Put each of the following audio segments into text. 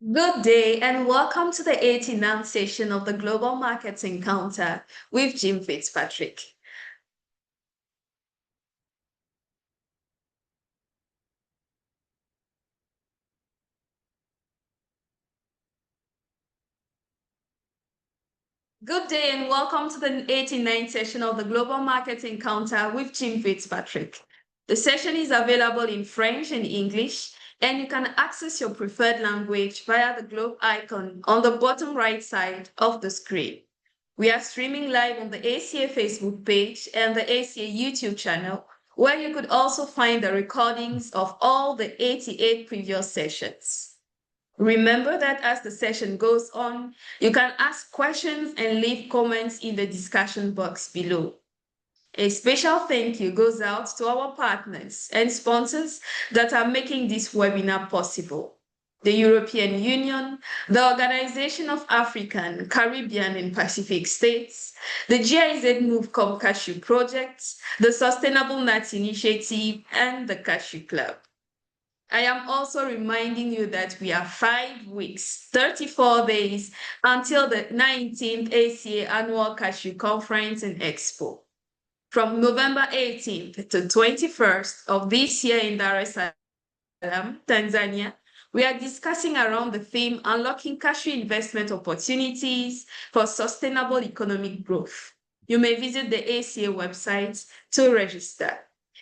Good day and welcome to the 89th session of the Global Markets Encounter with Jim Fitzpatrick. Good day and welcome to the 89th session of the Global Markets Encounter with Jim Fitzpatrick. The session is available in French and English, and you can access your preferred language via the globe icon on the bottom right side of the screen. We are streaming live on the ACA Facebook page and the ACA YouTube channel, where you could also find the recordings of all the 88 previous sessions. Remember that as the session goes on, you can ask questions and leave comments in the discussion box below. A special thank you goes out to our partners and sponsors that are making this webinar possible. The European Union, the Organization of African, Caribbean, and Pacific States, the GIZ Move Com Cashew Project, the Sustainable Nuts Initiative, and the Cashew Club. I am also reminding you that we are 5 weeks, 34 days until the 19th ACA Annual Cashew Conference and Expo. From November 18th to 21st of this year in Dar es Salaam, Tanzania, we are discussing around the theme Unlocking Cashew Investment Opportunities for Sustainable Economic Growth. You may visit the ACA website to register.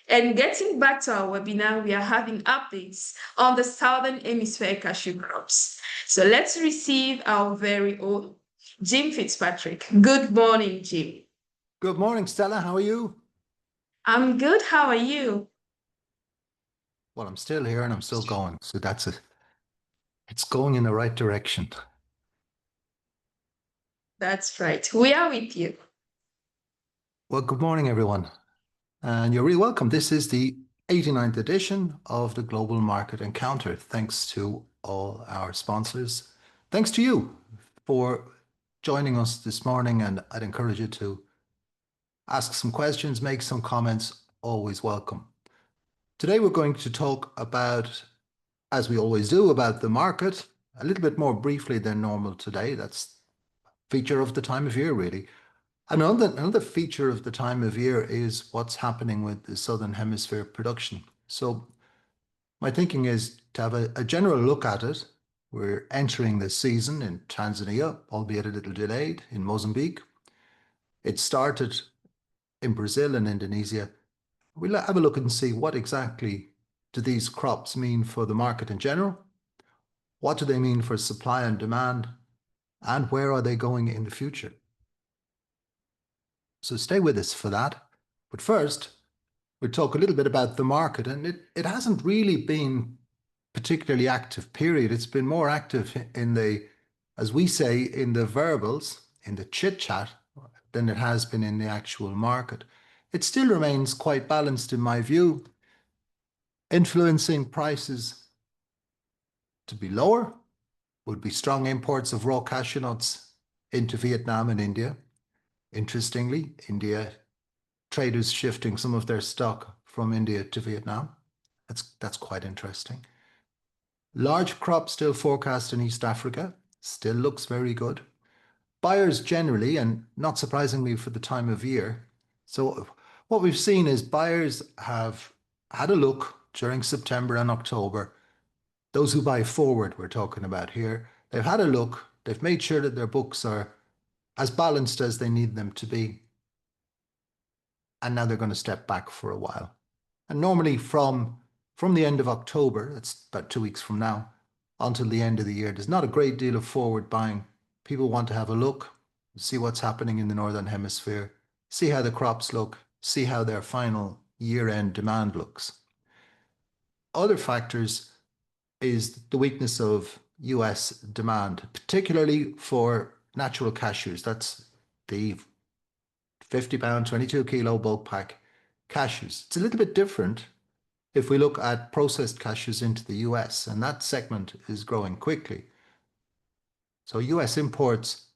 And getting back to our webinar, we are having updates on the Southern Hemisphere cashew crops. So let's receive our very own Jim Fitzpatrick. Good morning, Jim. Good morning, Stella. How are you? I'm good. How are you? Well, I'm still here and I'm still going. So that's it. It's going in the right direction. That's right. We are with you. Well, good morning, everyone. And you're really welcome. This is the 89th edition of the Global Market Encounter. Thanks to all our sponsors. Thanks to you for joining us this morning. And I'd encourage you to ask some questions, make some comments, always welcome. Today, we're going to talk about, as we always do, about the market, a little bit more briefly than normal today. That's a feature of the time of year, really. Another feature of the time of year is what's happening with the Southern Hemisphere production. So my thinking is to have a general look at it. We're entering the season in Tanzania, albeit a little delayed, in Mozambique. It started in Brazil and Indonesia. We'll have a look and see what exactly do these crops mean for the market in general? What do they mean for supply and demand? And where are they going in the future? So stay with us for that. But first, we'll talk a little bit about the market. And it hasn't really been particularly active period. It's been more active in the, as we say, in the verbals, in the chit-chat, than it has been in the actual market. It still remains quite balanced in my view, influencing prices to be lower would be strong imports of raw cashew nuts into Vietnam and India. Interestingly, India traders shifting some of their stock from India to Vietnam. That's quite interesting. Large crop still forecast in East Africa, still looks very good. Buyers generally, and not surprisingly for the time of year. So what we've seen is buyers have had a look during September and October. Those who buy forward, we're talking about here, they've had a look, they've made sure that their books are as balanced as they need them to be. And now they're going to step back for a while. And normally from the end of October, that's about 2 weeks from now, until the end of the year, there's not a great deal of forward buying. People want to have a look, see what's happening in the Northern Hemisphere, see how the crops look, see how their final year-end demand looks. Other factors is the weakness of US demand, particularly for natural cashews. That's the 50-pound, 22-kilo bulk pack cashews. It's a little bit different if we look at processed cashews into the US, and that segment is growing quickly. So US imports,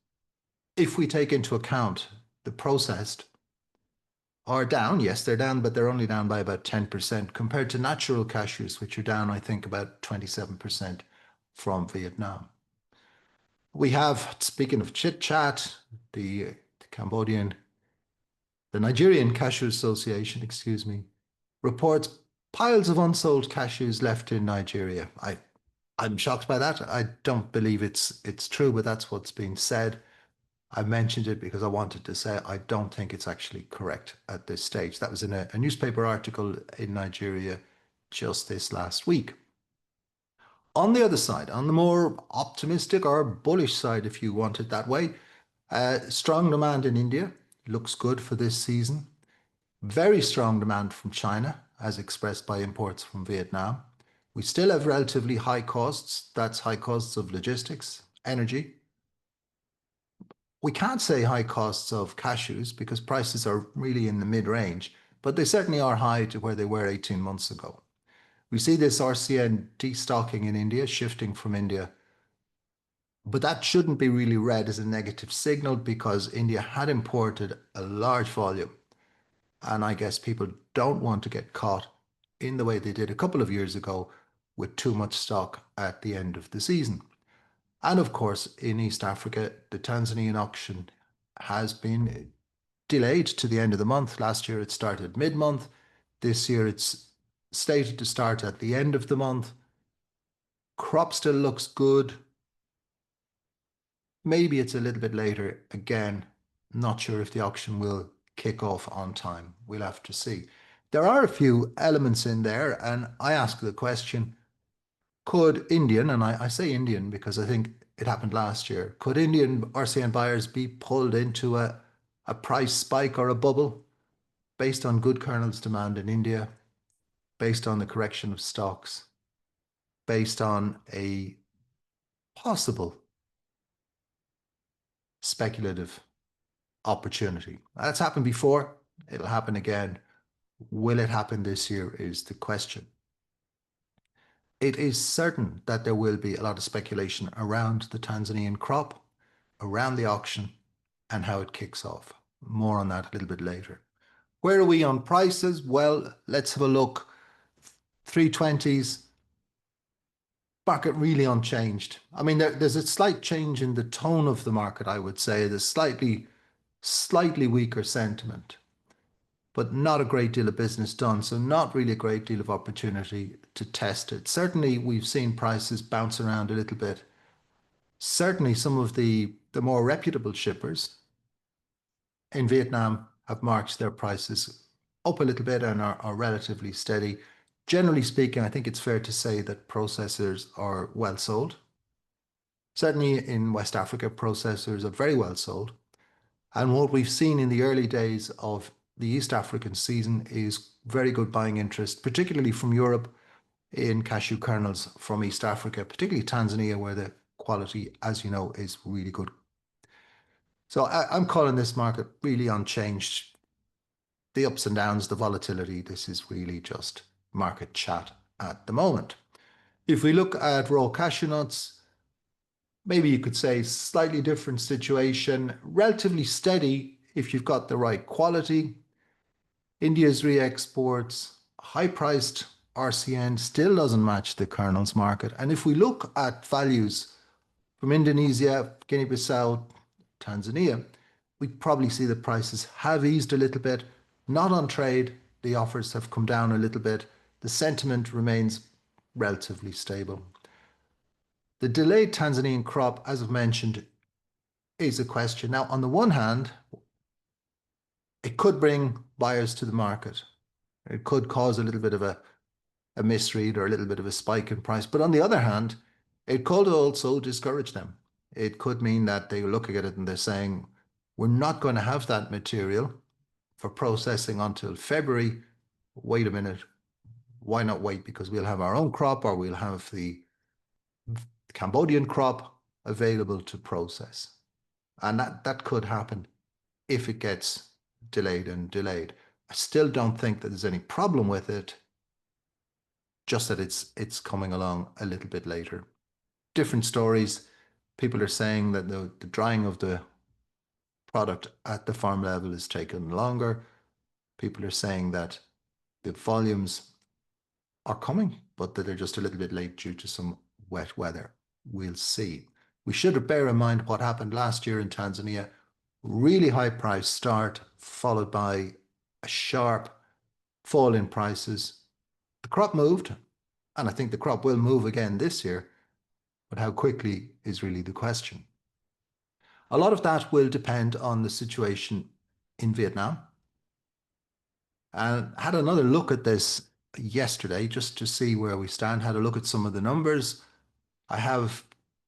if we take into account the processed, are down. Yes, they're down, but they're only down by about 10% compared to natural cashews, which are down, I think, about 27%. from Vietnam. We have, speaking of chit chat, the Cambodian, the Nigerian Cashew Association, excuse me, reports piles of unsold cashews left in Nigeria. I'm shocked by that. I don't believe it's true, but that's what's being said. I mentioned it because I wanted to say I don't think it's actually correct at this stage. That was in a newspaper article in Nigeria just this last week. On the other side, on the more optimistic or bullish side, if you want it that way, strong demand in India looks good for this season. Very strong demand from China, as expressed by imports from Vietnam. We still have relatively high costs. That's high costs of logistics, energy. We can't say high costs of cashews because prices are really in the mid-range, but they certainly are high to where they were 18 months ago. We see this RCN destocking in India, shifting from India, but that shouldn't be really read as a negative signal because India had imported a large volume. And I guess people don't want to get caught in the way they did a couple of years ago with too much stock at the end of the season. And of course, in East Africa, the Tanzanian auction has been delayed to the end of the month. Last year it started mid-month. This year it's slated to start at the end of the month. Crop still looks good. Maybe it's a little bit later. Again, not sure if the auction will kick off on time. We'll have to see. There are a few elements in there, and I ask the question, could Indian, and I say Indian because I think it happened last year, could Indian RCN buyers be pulled into a price spike or a bubble based on good kernels demand in India, based on the correction of stocks, based on a possible speculative opportunity? That's happened before. It'll happen again. Will it happen this year is the question. It is certain that there will be a lot of speculation around the Tanzanian crop, around the auction, and how it kicks off. More on that a little bit later. Where are we on prices? Well, let's have a look. 320s, market really unchanged. I mean, there's a slight change in the tone of the market, I would say. There's slightly weaker sentiment, but not a great deal of business done. So not really a great deal of opportunity to test it. Certainly, we've seen prices bounce around a little bit. Certainly, some of the more reputable shippers in Vietnam have marched their prices up a little bit and are relatively steady. Generally speaking, I think it's fair to say that processors are well sold. Certainly in West Africa, processors are very well sold. And what we've seen in the early days of the East African season is very good buying interest, particularly from Europe in cashew kernels from East Africa, particularly Tanzania, where the quality, as you know, is really good. So I'm calling this market really unchanged. The ups and downs, the volatility, this is really just market chat at the moment. If we look at raw cashew nuts, maybe you could say slightly different situation, relatively steady if you've got the right quality. India's re-exports, high-priced RCN still doesn't match the kernels market. And if we look at values from Indonesia, Guinea-Bissau, Tanzania, we probably see the prices have eased a little bit. Not on trade, the offers have come down a little bit. The sentiment remains relatively stable. The delayed Tanzanian crop, as I've mentioned, is a question. Now, on the one hand, it could bring buyers to the market. It could cause a little bit of a misread or a little bit of a spike in price. But on the other hand, it could also discourage them. It could mean that they're looking at it and they're saying, we're not going to have that material for processing until February. Wait a minute. Why not wait? Because we'll have our own crop or we'll have the Cambodian crop available to process. And that could happen if it gets delayed and delayed. I still don't think that there's any problem with it, just that it's coming along a little bit later. Different stories. People are saying that the drying of the product at the farm level is taking longer. People are saying that the volumes are coming, but that they're just a little bit late due to some wet weather. we'll see. We should bear in mind what happened last year in Tanzania. Really high price start, followed by a sharp fall in prices. The crop moved, and I think the crop will move again this year, but how quickly is really the question. A lot of that will depend on the situation in Vietnam. And had another look at this yesterday just to see where we stand, had a look at some of the numbers. I have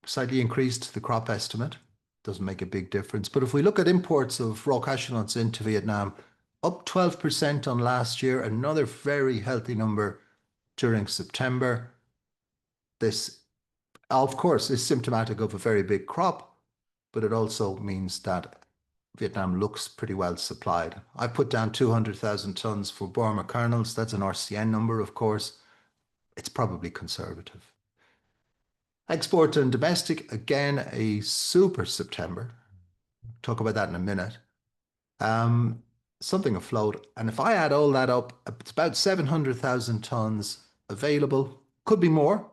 slightly increased the crop estimate. Doesn't make a big difference. But if we look at imports of raw cashew nuts into Vietnam, up 12% on last year, another very healthy number during September. This, of course, is symptomatic of a very big crop, but it also means that Vietnam looks pretty well supplied. I put down 200,000 tons for Burma kernels. That's an RCN number, of course. It's probably conservative. Export and domestic, again, a super September. Talk about that in a minute. Something afloat. And if I add all that up, it's about 700,000 tons available. Could be more,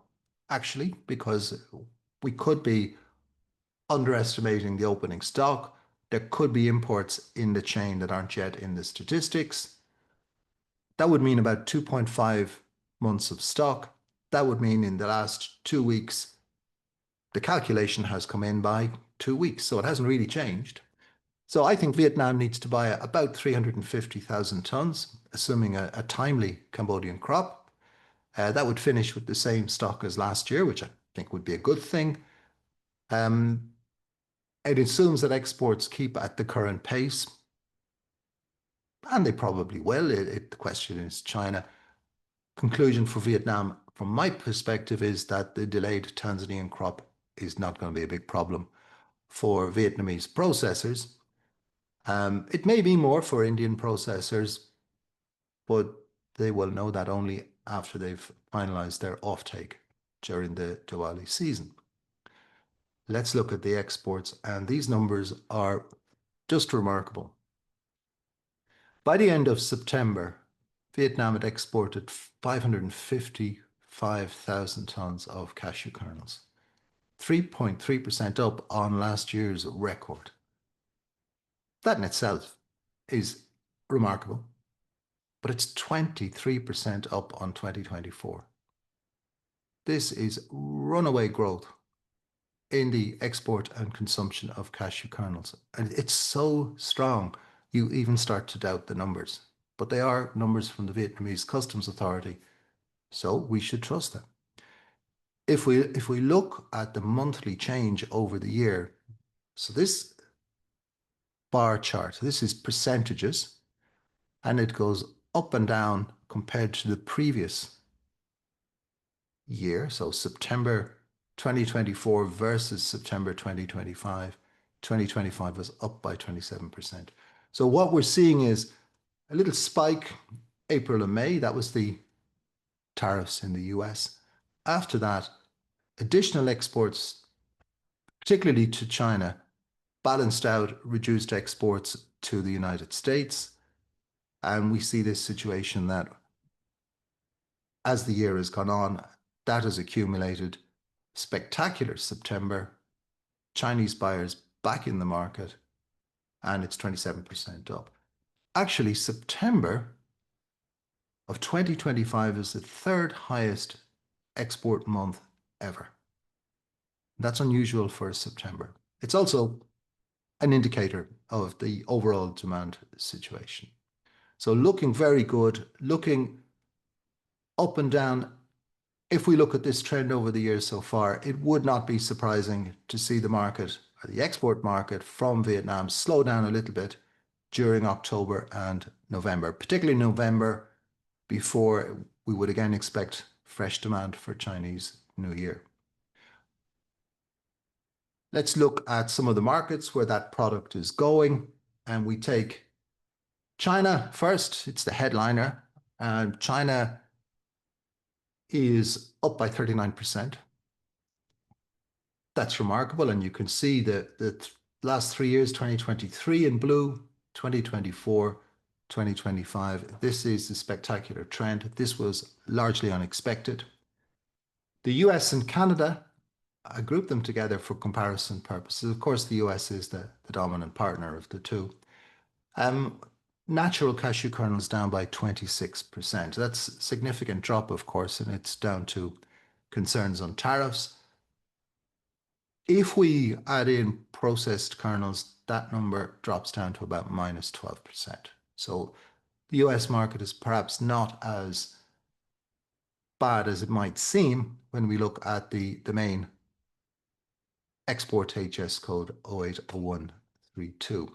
actually, because we could be underestimating the opening stock. There could be imports in the chain that aren't yet in the statistics. That would mean about 2.5 months of stock. That would mean in the last 2 weeks, the calculation has come in by 2 weeks, so it hasn't really changed. So I think Vietnam needs to buy about 350,000 tons, assuming a timely Cambodian crop. That would finish with the same stock as last year, which I think would be a good thing. It assumes that exports keep at the current pace, and they probably will. The question is China. Conclusion for Vietnam, from my perspective, is that the delayed Tanzanian crop is not going to be a big problem for Vietnamese processors. It may be more for Indian processors, but they will know that only after they've finalized their offtake during the Diwali season. Let's look at the exports, and these numbers are just remarkable. By the end of September, Vietnam had exported 555,000 tons of cashew kernels, 3.3% up on last year's record. That in itself is remarkable, but it's 23% up on 2024. This is runaway growth in the export and consumption of cashew kernels. And it's so strong, you even start to doubt the numbers. But they are numbers from the Vietnamese Customs Authority, so we should trust them. If we look at the monthly change over the year, so this bar chart, this is percentages, and it goes up and down compared to the previous year. So September 2024 versus September 2025. 2025 was up by 27%. So what we're seeing is a little spike April and May. That was the tariffs in the US. After that, additional exports, particularly to China, balanced out reduced exports to the United States. And we see this situation that as the year has gone on, that has accumulated. Spectacular September, Chinese buyers back in the market, and it's 27% up. Actually, September of 2025 is the third highest export month ever. That's unusual for September. It's also an indicator of the overall demand situation. So looking very good, looking up and down. If we look at this trend over the years so far, it would not be surprising to see the market, or the export market from Vietnam, slow down a little bit during October and November, particularly November, before we would again expect fresh demand for Chinese New Year. Let's look at some of the markets where that product is going, and we take China first. It's the headliner, and China is up by 39%. That's remarkable, and you can see the last 3 years, 2023 in blue, 2024, 2025. This is a spectacular trend. This was largely unexpected. The US and Canada I group them together for comparison purposes. Of course, the US is the dominant partner of the two. Um, Natural cashew kernels down by 26%. That's a significant drop, of course, and it's down to concerns on tariffs. If we add in processed kernels, that number drops down to about minus 12%. So the US market is perhaps not as bad as it might seem when we look at the main export HS code 080132.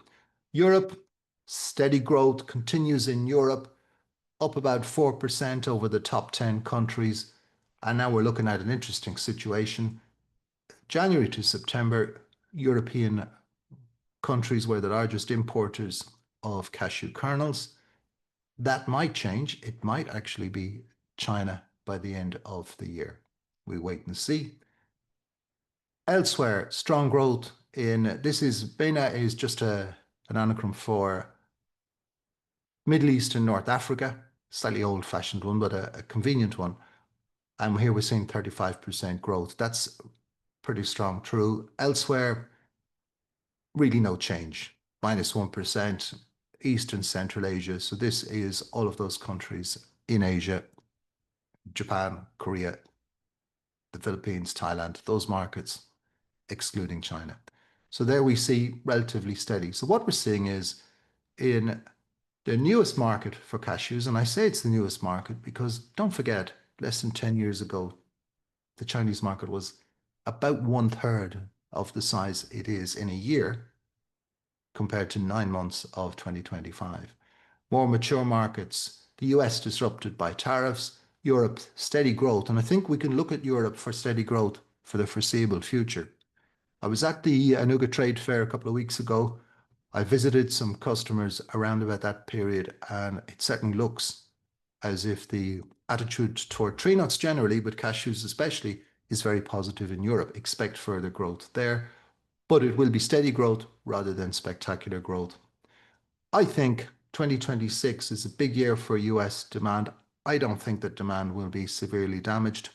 Europe, steady growth continues in Europe, up about 4% over the top 10 countries. And now we're looking at an interesting situation. January to September, European countries were the largest importers of cashew kernels. That might change. It might actually be China by the end of the year. We wait and see. Elsewhere, strong growth in this is BENA is just an anagram for Middle East and North Africa, slightly old-fashioned one, but a convenient one. And here we're seeing 35% growth. That's pretty strong. True. Elsewhere, really no change, minus 1%, East and Central Asia. So this is all of those countries in Asia, Japan, Korea, the Philippines, Thailand, those markets, excluding China. So there we see relatively steady. So what we're seeing is in the newest market for cashews, and I say it's the newest market because don't forget, less than 10 years ago, the Chinese market was about 1/3 of the size it is in a year compared to 9 months of 2025. More mature markets, the US disrupted by tariffs, Europe steady growth. And I think we can look at Europe for steady growth for the foreseeable future. I was at the Anuga Trade Fair a couple of weeks ago. I visited some customers around about that period, and it certainly looks as if the attitude toward tree nuts generally, but cashews especially, is very positive in Europe. Expect further growth there, but it will be steady growth rather than spectacular growth. I think 2026 is a big year for US demand. I don't think that demand will be severely damaged.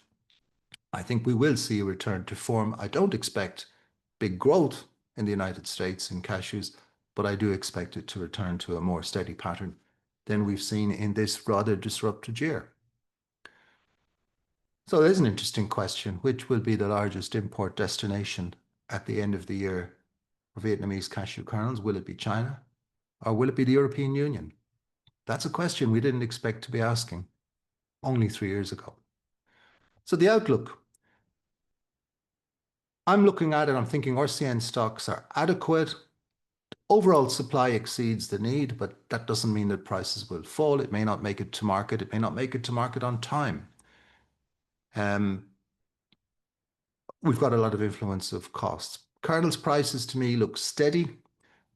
I think we will see a return to form. I don't expect big growth in the United States in cashews, but I do expect it to return to a more steady pattern than we've seen in this rather disrupted year. So there's an interesting question. Which will be the largest import destination at the end of the year for Vietnamese cashew kernels? Will it be China or will it be the European Union? That's a question we didn't expect to be asking only 3 years ago. So the outlook. I'm looking at it, I'm thinking RCN stocks are adequate. Overall supply exceeds the need, but that doesn't mean that prices will fall. It may not make it to market. It may not make it to market on time. We've got a lot of influence of costs. Kernels prices to me look steady.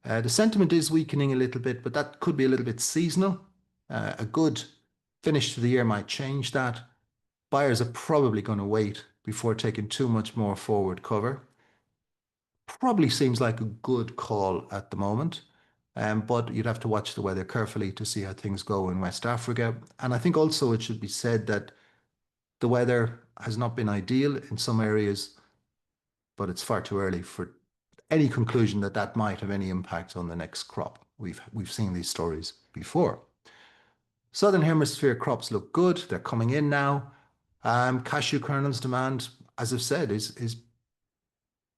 The sentiment is weakening a little bit, but that could be a little bit seasonal. A good finish to the year might change that. Buyers are probably going to wait before taking too much more forward cover. Probably seems like a good call at the moment, but you'd have to watch the weather carefully to see how things go in West Africa. And I think also it should be said that the weather has not been ideal in some areas, but it's far too early for any conclusion that that might have any impact on the next crop. We've seen these stories before. Southern Hemisphere crops look good. They're coming in now. Cashew kernels demand, as I've said, is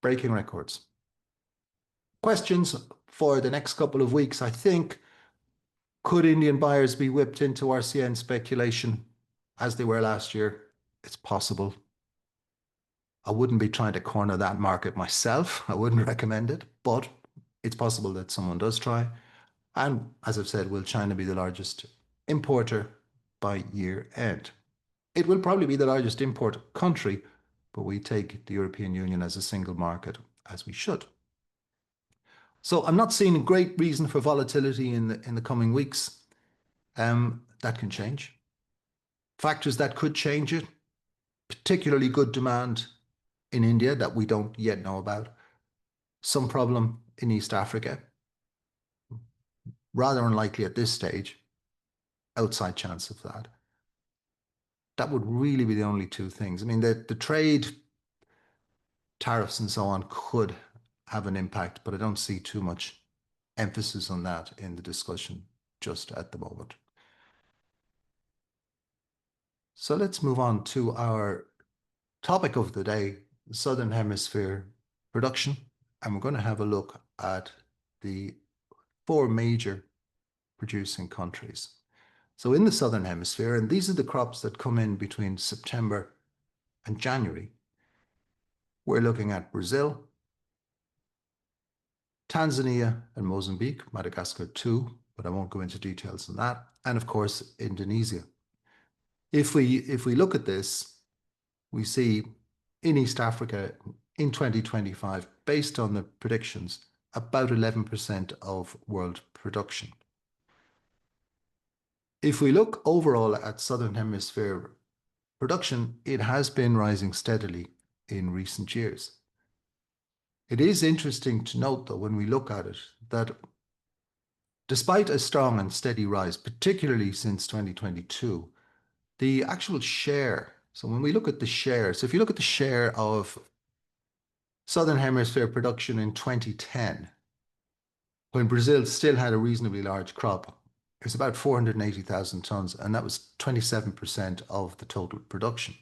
breaking records. Questions for the next couple of weeks, I think. Could Indian buyers be whipped into RCN speculation as they were last year? It's possible. I wouldn't be trying to corner that market myself. I wouldn't recommend it, but it's possible that someone does try. And as I've said, will China be the largest importer by year end? It will probably be the largest import country, but we take the European Union as a single market, as we should. So I'm not seeing a great reason for volatility in the coming weeks. That can change. Factors that could change it, particularly good demand in India that we don't yet know about. Some problem in East Africa. Rather unlikely at this stage. Outside chance of that. That would really be the only two things. I mean, the trade tariffs and so on could have an impact, but I don't see too much emphasis on that in the discussion just at the moment. So let's move on to our topic of the day, Southern Hemisphere production, and we're going to have a look at the four major producing countries. So in the Southern Hemisphere, and these are the crops that come in between September and January, we're looking at Brazil, Tanzania and Mozambique, Madagascar too, but I won't go into details on that, and of course, Indonesia. If we look at this, we see in East Africa in 2025, based on the predictions, about 11% of world production. If we look overall at Southern Hemisphere production, it has been rising steadily in recent years. It is interesting to note, though, when we look at it, that despite a strong and steady rise, particularly since 2022, the actual share, so when we look at the share, so if you look at the share of Southern Hemisphere production in 2010, when Brazil still had a reasonably large crop, it was about 480,000 tons, and that was 27% of the total production.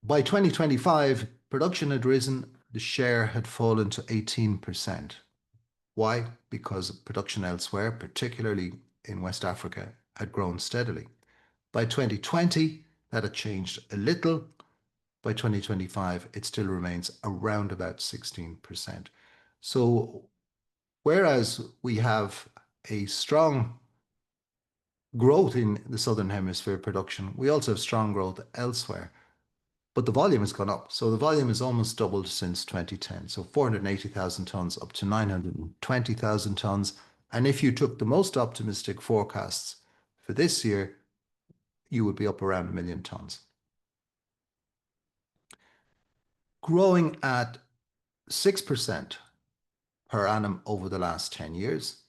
By 2025, production had risen, the share had fallen to 18%. Why? Because production elsewhere, particularly in West Africa, had grown steadily. By 2020, that had changed a little. By 2025, it still remains around about 16%. So whereas we have a strong growth in the Southern Hemisphere production, we also have strong growth elsewhere. But the volume has gone up. So the volume has almost doubled since 2010. So 480,000 tons up to 920,000 tons. And if you took the most optimistic forecasts for this year, you would be up around 1 million tons. Growing at 6% per annum over the last 10 years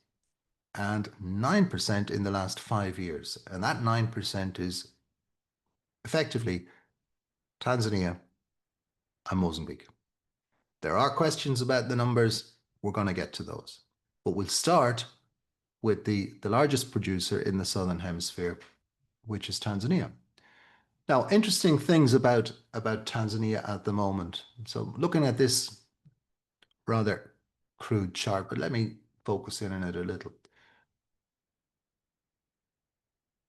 and 9% in the last 5 years. And that 9% is effectively Tanzania and Mozambique. There are questions about the numbers. We're going to get to those. But we'll start with the largest producer in the Southern Hemisphere, which is Tanzania. Now, interesting things about Tanzania at the moment. So looking at this rather crude chart, but let me focus in on it a little.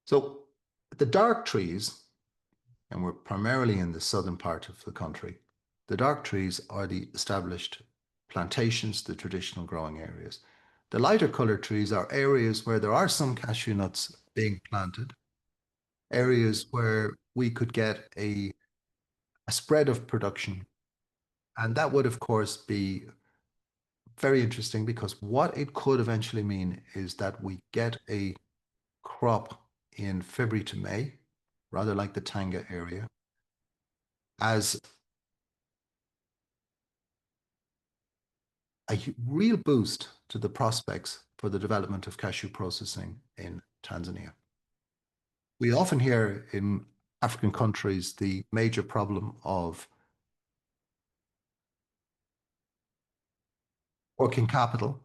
So the dark trees, and we're primarily in the southern part of the country, the dark trees are the established plantations, the traditional growing areas. The lighter colored trees are areas where there are some cashew nuts being planted, areas where we could get a spread of production. And that would, of course, be very interesting because what it could eventually mean is that we get a crop in February to May, rather like the Tanga area, as a real boost to the prospects for the development of cashew processing in Tanzania. We often hear in African countries the major problem of working capital.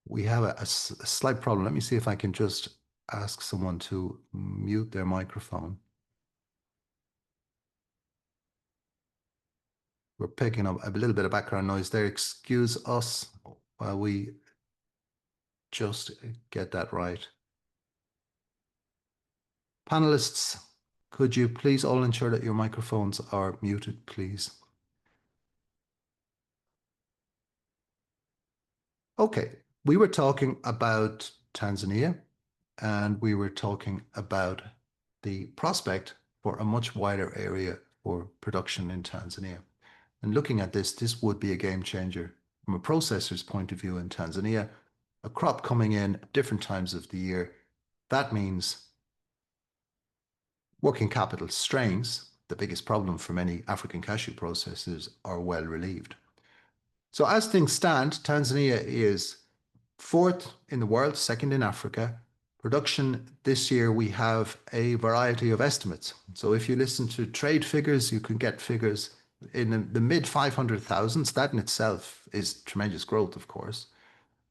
We have a slight problem. Let me see if I can just ask someone to mute their microphone. We're picking up a little bit of background noise there. Excuse us while we just get that right. Panelists, could you please all ensure that your microphones are muted, please? Okay, we were talking about Tanzania, and we were talking about the prospect for a much wider area for production in Tanzania. And looking at this would be a game changer from a processor's point of view in Tanzania. A crop coming in at different times of the year, that means working capital strains, the biggest problem for many African cashew processors, are well relieved. So as things stand, Tanzania is fourth in the world, second in Africa, Production this year, we have a variety of estimates. So if you listen to trade figures, you can get figures in the mid 500,000s. That in itself is tremendous growth, of course.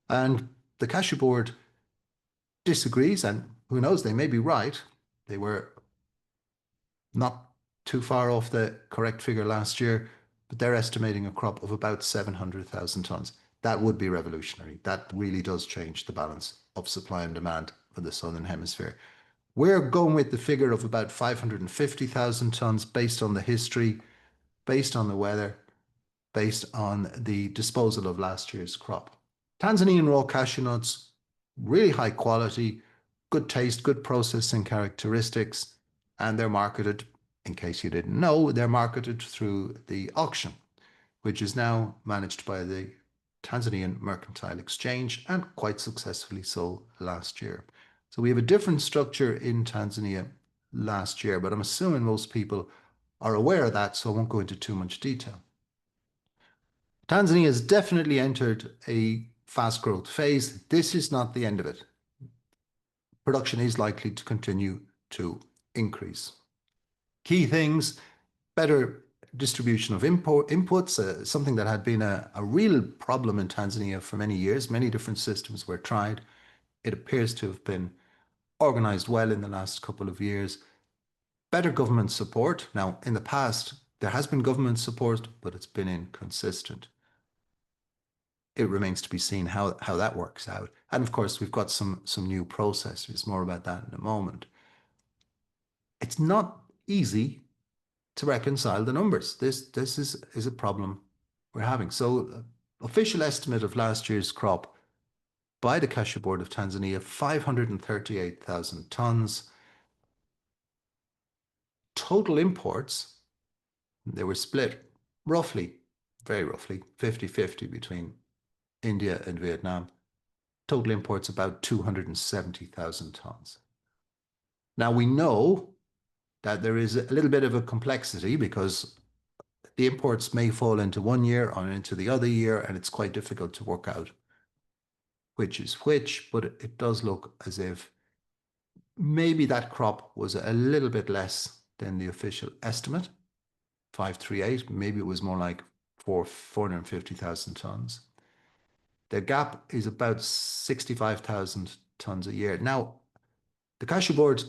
And the Cashew Board disagrees, and who knows, they may be right. They were not too far off the correct figure last year, but they're estimating a crop of about 700,000 tons. That would be revolutionary. That really does change the balance of supply and demand for the Southern Hemisphere. We're going with the figure of about 550,000 tons based on the history, based on the weather, based on the disposal of last year's crop. Tanzanian raw cashew nuts, really high quality, good taste, good processing characteristics, and they're marketed, in case you didn't know, they're marketed through the auction, which is now managed by the Tanzanian Mercantile Exchange, and quite successfully so last year. So we have a different structure in Tanzania last year, but I'm assuming most people are aware of that, so I won't go into too much detail. Tanzania has definitely entered a fast growth phase. This is not the end of it. Production is likely to continue to increase. Key things: better distribution of inputs, something that had been a real problem in Tanzania for many years. Many different systems were tried. It appears to have been organized well in the last couple of years. Better government support. Now, in the past, there has been government support, but it's been inconsistent. It remains to be seen how that works out. And of course, we've got some new processors. More about that in a moment. It's not easy to reconcile the numbers. This is a problem we're having. So, official estimate of last year's crop by the Cashew Board of Tanzania, 538,000 tons. Total imports, they were split roughly, very roughly, 50-50 between India and Vietnam. Total imports about 270,000 tons. Now we know that there is a little bit of a complexity because the imports may fall into one year or into the other year, and it's quite difficult to work out which is which, but it does look as if maybe that crop was a little bit less than the official estimate, 538. Maybe it was more like 450,000 tons. The gap is about 65,000 tons a year. Now, the Cashew Board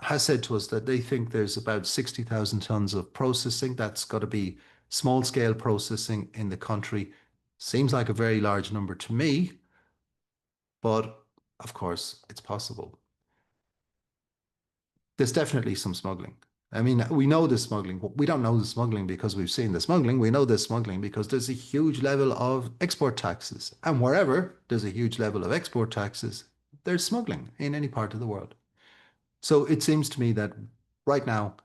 has said to us that they think there's about 60,000 tons of processing. That's got to be small scale processing in the country. Seems like a very large number to me, but of course it's possible. There's definitely some smuggling. I mean, we know the smuggling. We don't know the smuggling because we've seen the smuggling. We know the smuggling because there's a huge level of export taxes. And wherever there's a huge level of export taxes, there's smuggling in any part of the world. So it seems to me that right now,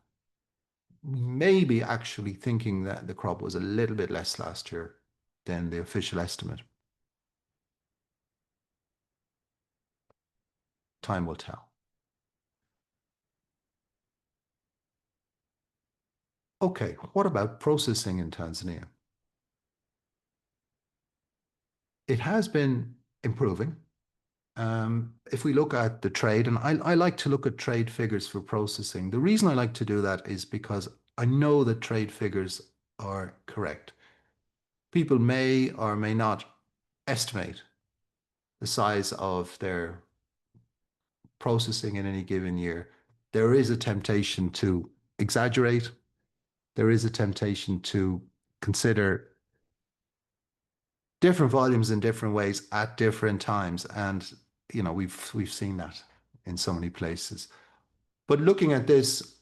maybe actually thinking that the crop was a little bit less last year than the official estimate. Time will tell. Okay, what about processing in Tanzania? It has been improving. If we look at the trade, and I like to look at trade figures for processing. The reason I like to do that is because I know that trade figures are correct. People may or may not estimate the size of their processing in any given year. There is a temptation to exaggerate. There is a temptation to consider different volumes in different ways at different times. And, you know, we've seen that in so many places. But looking at this,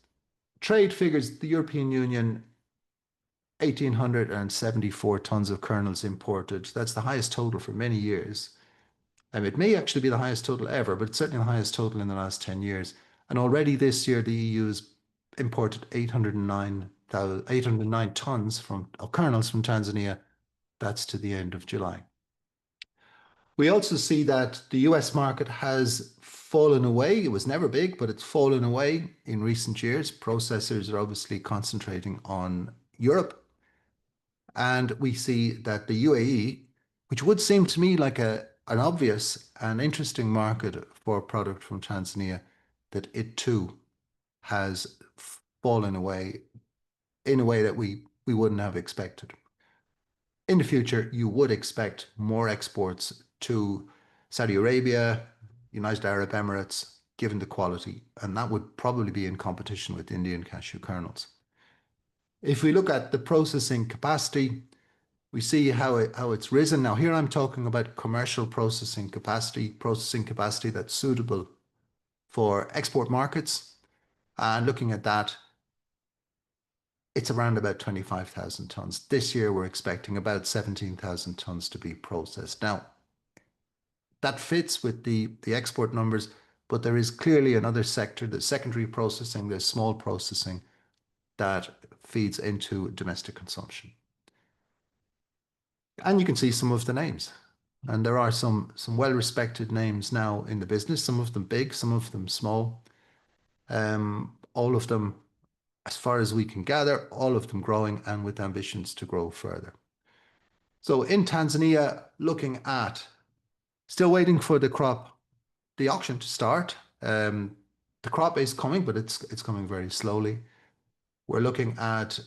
trade figures, the European Union, 1,874 tons of kernels imported. That's the highest total for many years. It may actually be the highest total ever, but it's certainly the highest total in the last 10 years. And already this year, the EU has imported 809 tons of kernels from Tanzania. That's to the end of July. We also see that the US market has fallen away. It was never big, but it's fallen away in recent years. Processors are obviously concentrating on Europe. And we see that the UAE, which would seem to me like an obvious and interesting market export product from Tanzania, that it too has fallen away in a way that we wouldn't have expected. In the future, you would expect more exports to Saudi Arabia, United Arab Emirates, given the quality, and that would probably be in competition with Indian cashew kernels. If we look at the processing capacity, we see how it's risen. Now, here I'm talking about commercial processing capacity that's suitable for export markets. And looking at that, it's around about 25,000 tons. This year, we're expecting about 17,000 tons to be processed. Now, that fits with the export numbers, but there is clearly another sector, the secondary processing, the small processing, that feeds into domestic consumption. And you can see some of the names. And there are some well-respected names now in the business, some of them big, some of them small. All of them, as far as we can gather, all of them growing and with ambitions to grow further. So in Tanzania, looking at, still waiting for the auction to start. The crop is coming, but it's coming very slowly. We're looking at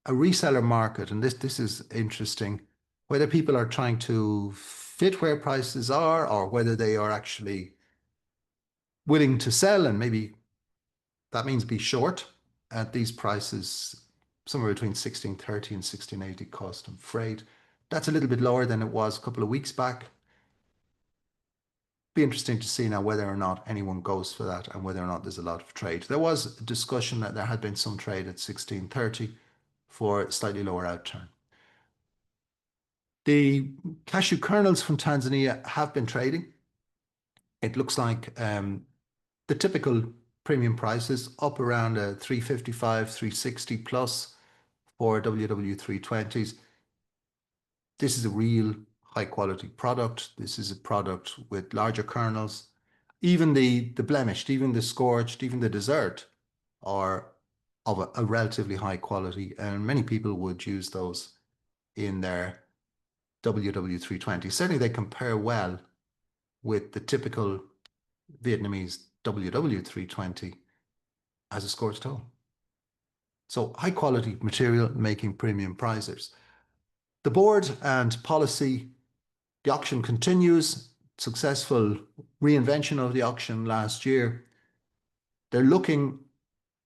a reseller market, and this is interesting, whether people are trying to fit where prices are or whether they are actually willing to sell, and maybe that means be short at these prices, somewhere between 1630 and 1680 cost of freight. That's a little bit lower than it was a couple of weeks back. Be interesting to see now whether or not anyone goes for that and whether or not there's a lot of trade. There was a discussion that there had been some trade at 1630 for slightly lower outturn. The cashew kernels from Tanzania have been trading. It looks like the typical premium prices up around 355, 360 plus for WW320s. This is a real high quality product. This is a product with larger kernels. Even the blemished, even the scorched, even the dessert are of a relatively high quality, and many people would use those in their WW320. Certainly they compare well with the typical Vietnamese WW320 as a scorched hull. So high quality material making premium prizers. The board and policy, the auction continues. Successful reinvention of the auction last year. They're looking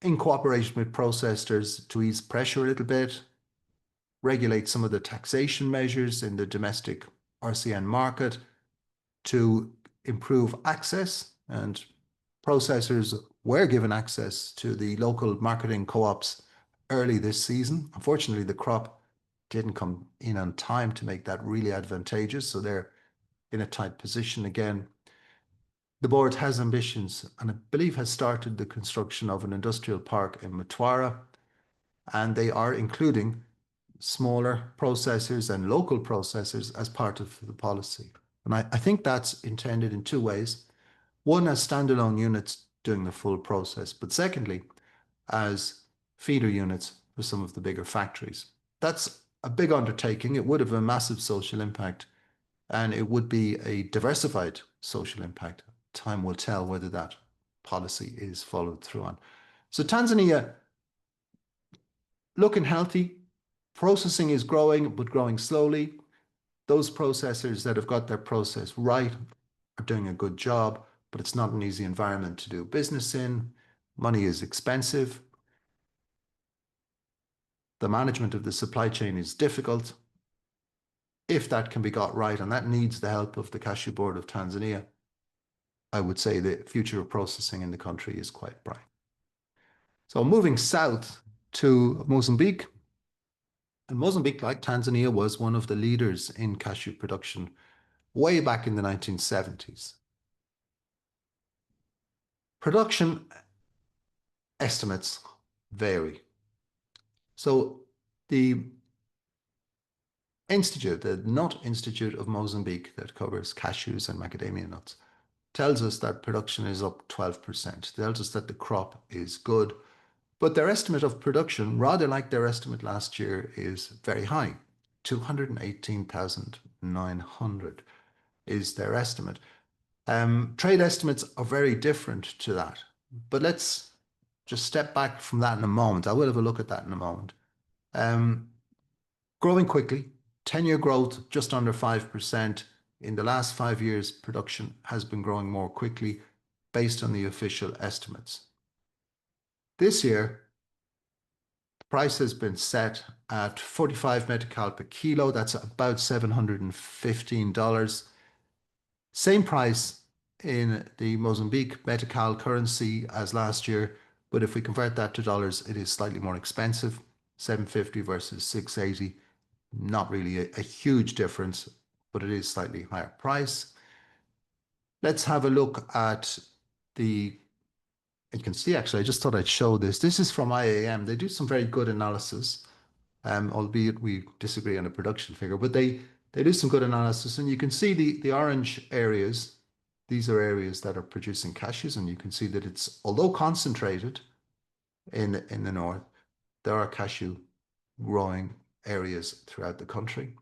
in cooperation with processors to ease pressure a little bit, regulate some of the taxation measures in the domestic RCN market to improve access, and processors were given access to the local marketing co-ops early this season. Unfortunately, the crop didn't come in on time to make that really advantageous, so they're in a tight position again. The board has ambitions and I believe has started the construction of an industrial park in Mtwara, and they are including smaller processors and local processors as part of the policy. And I think that's intended in two ways. One, as standalone units doing the full process, but secondly, as feeder units for some of the bigger factories. That's a big undertaking. It would have a massive social impact, and it would be a diversified social impact. Time will tell whether that policy is followed through on. So Tanzania, looking healthy. Processing is growing, but growing slowly. Those processors that have got their process right are doing a good job, but it's not an easy environment to do business in. Money is expensive. The management of the supply chain is difficult. If that can be got right, and that needs the help of the Cashew Board of Tanzania, I would say the future of processing in the country is quite bright. So moving south to Mozambique. And Mozambique, like Tanzania, was one of the leaders in cashew production way back in the 1970s. Production estimates vary. So the institute, the Nut Institute of Mozambique, that covers cashews and macadamia nuts, tells us that production is up 12%, tells us that the crop is good, but their estimate of production, rather like their estimate last year, is very high. 218,900 is their estimate. Trade estimates are very different to that. But let's just step back from that in a moment. I will have a look at that in a moment. Growing quickly, 10-year growth just under 5%. In the last 5 years, production has been growing more quickly based on the official estimates. This year, the price has been set at 45 metacal per kilo. That's about $715. Same price in the Mozambique metacal currency as last year, but if we convert that to dollars, it is slightly more expensive, 750 versus 680. Not really a huge difference, but it is slightly higher price. Let's have a look at you can see, actually, I just thought I'd show this. This is from IAM. They do some very good analysis, albeit we disagree on the production figure, but they do some good analysis, and you can see the orange areas. These are areas that are producing cashews, and you can see that it's, although concentrated in the north, there are cashew growing areas throughout the country.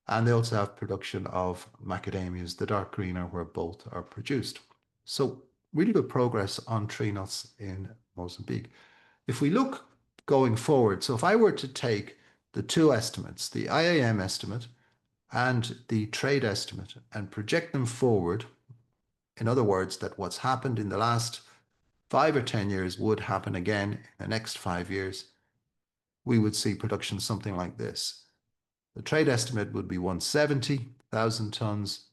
And they also have production of macadamias, the dark green are where both are produced. So really good progress on tree nuts in Mozambique. If we look going forward, so if I were to take the two estimates, the IAM estimate and the trade estimate, and project them forward, in other words, that what's happened in the last 5 or 10 years would happen again in the next 5 years, we would see production something like this. The trade estimate would be 170,000 tons,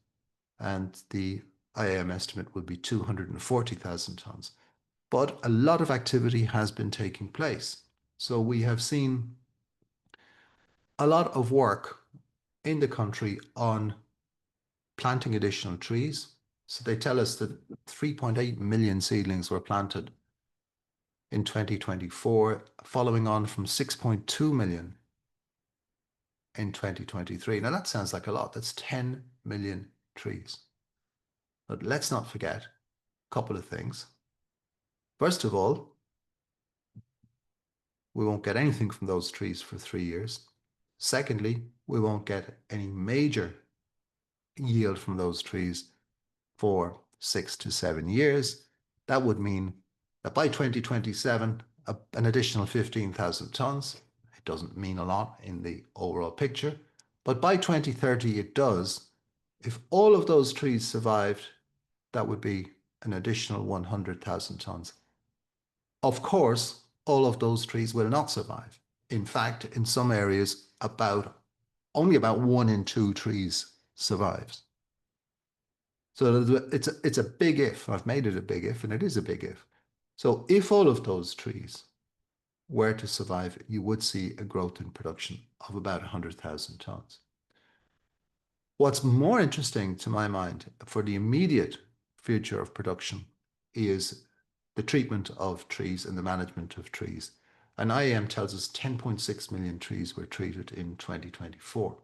and the IAM estimate would be 240,000 tons. But a lot of activity has been taking place. So we have seen a lot of work in the country on planting additional trees. So they tell us that 3.8 million seedlings were planted in 2024, following on from 6.2 million in 2023. Now that sounds like a lot. That's 10 million trees. But let's not forget a couple of things. First of all, we won't get anything from those trees for 3 years. Secondly, we won't get any major yield from those trees for 6 to 7 years. That would mean that by 2027, an additional 15,000 tons. It doesn't mean a lot in the overall picture, but by 2030 it does. If all of those trees survived, that would be an additional 100,000 tons. Of course, all of those trees will not survive. In fact, in some areas, only about 1 in 2 trees survives. So it's a big if. I've made it a big if, and it is a big if. So if all of those trees were to survive, you would see a growth in production of about 100,000 tons. What's more interesting to my mind for the immediate future of production is the treatment of trees and the management of trees. And IAM tells us 10.6 million trees were treated in 2024.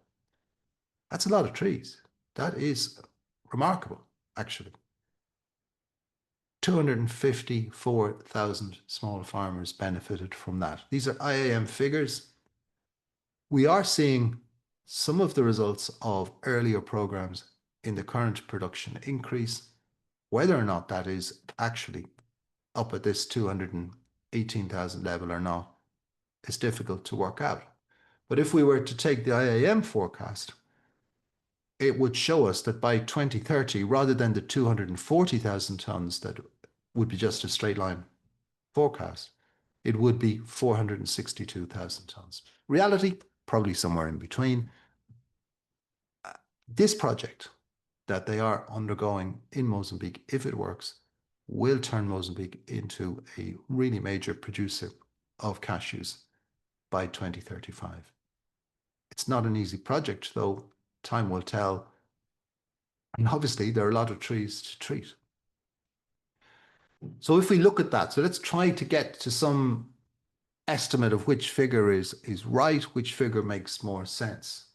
That's a lot of trees. That is remarkable, actually. 254,000 small farmers benefited from that. These are IAM figures. We are seeing some of the results of earlier programs in the current production increase. Whether or not that is actually up at this 218,000 level or not is difficult to work out. But if we were to take the IAM forecast, it would show us that by 2030, rather than the 240,000 tons that would be just a straight line forecast, it would be 462,000 tons. Reality, probably somewhere in between. This project that they are undergoing in Mozambique, if it works, will turn Mozambique into a really major producer of cashews by 2035. It's not an easy project, though. Time will tell. And obviously, there are a lot of trees to treat. So if we look at that, so let's try to get to some estimate of which figure is right, which figure makes more sense.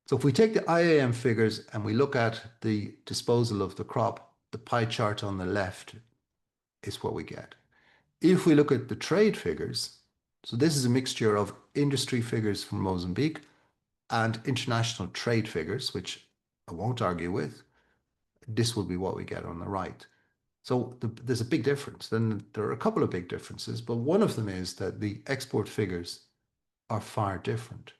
So if we take the IAM figures and we look at the disposal of the crop, the pie chart on the left is what we get. If we look at the trade figures, so this is a mixture of industry figures from Mozambique and international trade figures, which I won't argue with. this will be what we get on the right. So there's a big difference. Then there are a couple of big differences, but one of them is that the export figures are far different.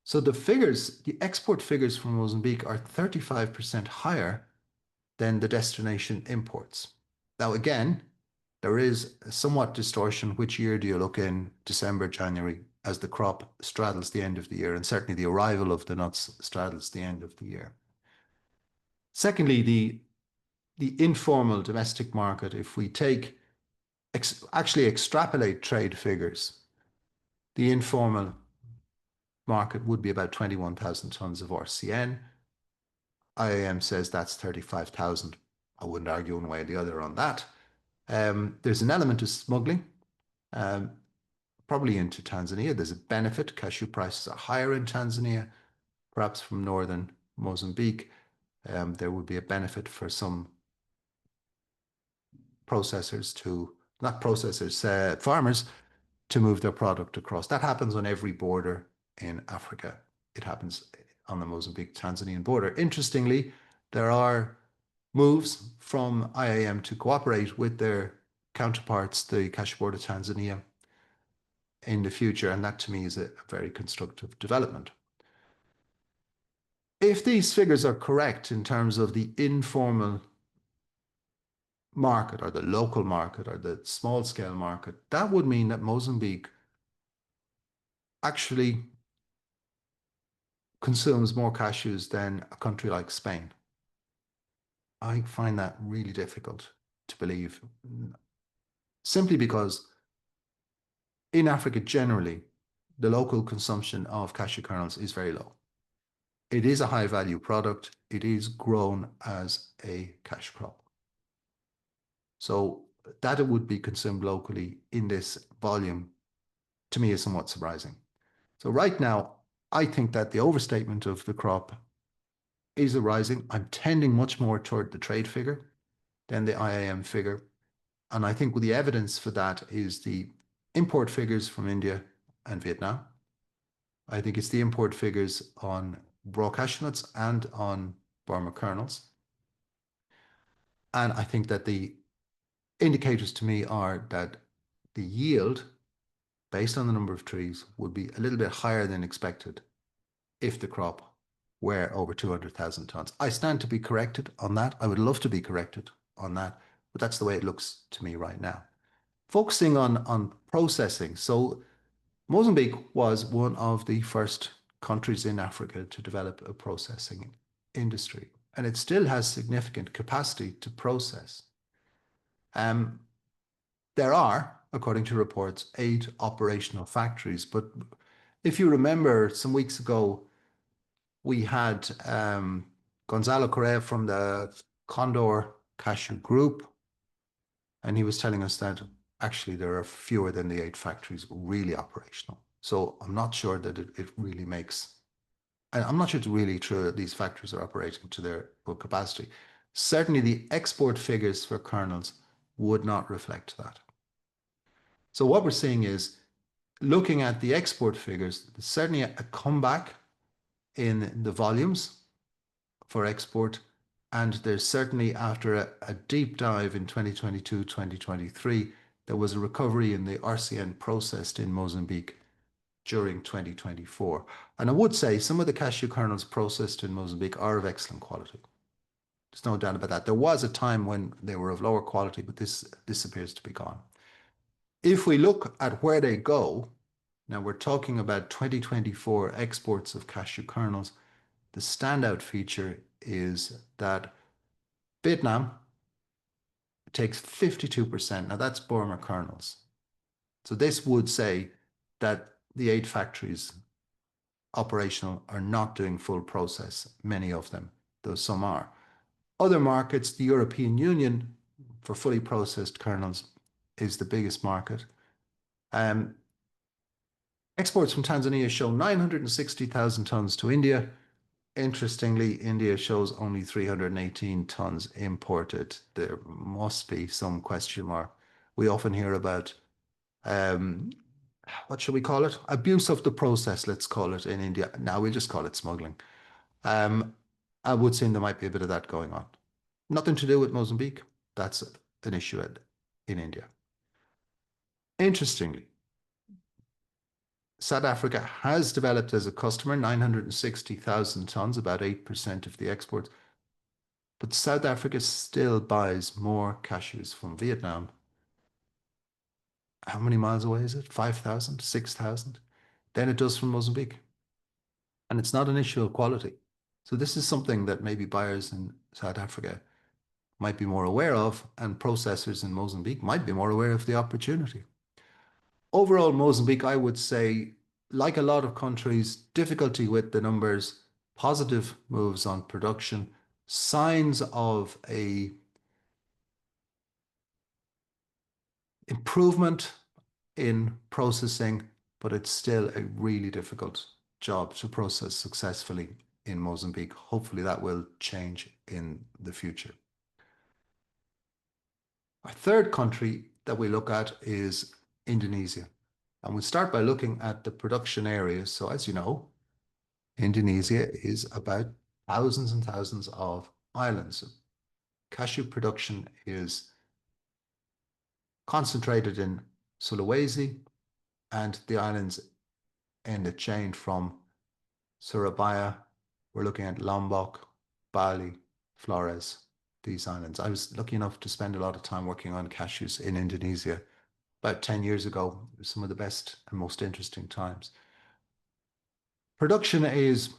So the export figures from Mozambique are 35% higher than the destination imports. Now, again, there is somewhat distortion. Which year do you look in? December, January, as the crop straddles the end of the year, and certainly the arrival of the nuts straddles the end of the year. Secondly, the informal domestic market, if we actually extrapolate trade figures, the informal market would be about 21,000 tons of RCN. IAM says that's 35,000. I wouldn't argue one way or the other on that. There's an element of smuggling, probably into Tanzania. There's a benefit. Cashew prices are higher in Tanzania, perhaps from northern Mozambique. There would be a benefit for some processors farmers to move their product across. That happens on every border in Africa. It happens on the Mozambique-Tanzanian border. Interestingly, there are moves from IAM to cooperate with their counterparts, the Cashew Board of Tanzania, in the future, and that to me is a very constructive development. If these figures are correct in terms of the informal market or the local market or the small scale market, that would mean that Mozambique actually consumes more cashews than a country like Spain. I find that really difficult to believe, simply because in Africa generally, the local consumption of cashew kernels is very low. It is a high value product. It is grown as a cash crop. So that it would be consumed locally in this volume, to me, is somewhat surprising. So right now, I think that the overstatement of the crop is arising. I'm tending much more toward the trade figure than the IAM figure. And I think the evidence for that is the import figures from India and Vietnam. I think it's the import figures on raw cashew nuts and on Burma kernels. And I think that the indicators to me are that the yield, based on the number of trees, would be a little bit higher than expected if the crop were over 200,000 tons. I stand to be corrected on that. I would love to be corrected on that, but that's the way it looks to me right now. Focusing on processing. So Mozambique was one of the first countries in Africa to develop a processing industry, and it still has significant capacity to process. There are, according to reports, 8 operational factories, but if you remember some weeks ago, we had Gonzalo Correa from the Condor Cashew Group, and he was telling us that actually there are fewer than the 8 factories really operational. So I'm not sure that it really makes, and I'm not sure it's really true that these factories are operating to their full capacity. Certainly the export figures for kernels would not reflect that. So what we're seeing is, looking at the export figures, there's certainly a comeback in the volumes for export, and there's certainly, after a deep dive in 2022, 2023, there was a recovery in the RCN processed in Mozambique during 2024. And I would say some of the cashew kernels processed in Mozambique are of excellent quality. There's no doubt about that. There was a time when they were of lower quality, but this appears to be gone. If we look at where they go, now we're talking about 2024 exports of cashew kernels. The standout feature is that Vietnam takes 52%. Now that's Burma kernels. So this would say that the 8 factories operational are not doing full process, many of them, though some are. Other markets, the European Union for fully processed kernels is the biggest market. Exports from Tanzania show 960,000 tons to India. Interestingly, India shows only 318 tons imported. There must be some question mark. We often hear about, what should we call it? Abuse of the process, let's call it in India. Now we'll just call it smuggling. I would say there might be a bit of that going on. Nothing to do with Mozambique. That's an issue in India. Interestingly, South Africa has developed as a customer 960,000 tons, about 8% of the exports. But South Africa still buys more cashews from Vietnam. How many miles away is it? 5,000, 6,000? Than it does from Mozambique. And it's not an issue of quality. So this is something that maybe buyers in South Africa might be more aware of, and processors in Mozambique might be more aware of the opportunity. Overall, Mozambique, I would say, like a lot of countries, difficulty with the numbers, positive moves on production, signs of a improvement in processing, but it's still a really difficult job to process successfully in Mozambique. Hopefully that will change in the future. Our third country that we look at is Indonesia. And we start by looking at the production areas. So as you know, Indonesia is about thousands and thousands of islands. Cashew production is concentrated in Sulawesi and the islands in the chain from Surabaya. We're looking at Lombok, Bali, Flores, these islands. I was lucky enough to spend a lot of time working on cashews in Indonesia about 10 years ago. It was some of the best and most interesting times. Production is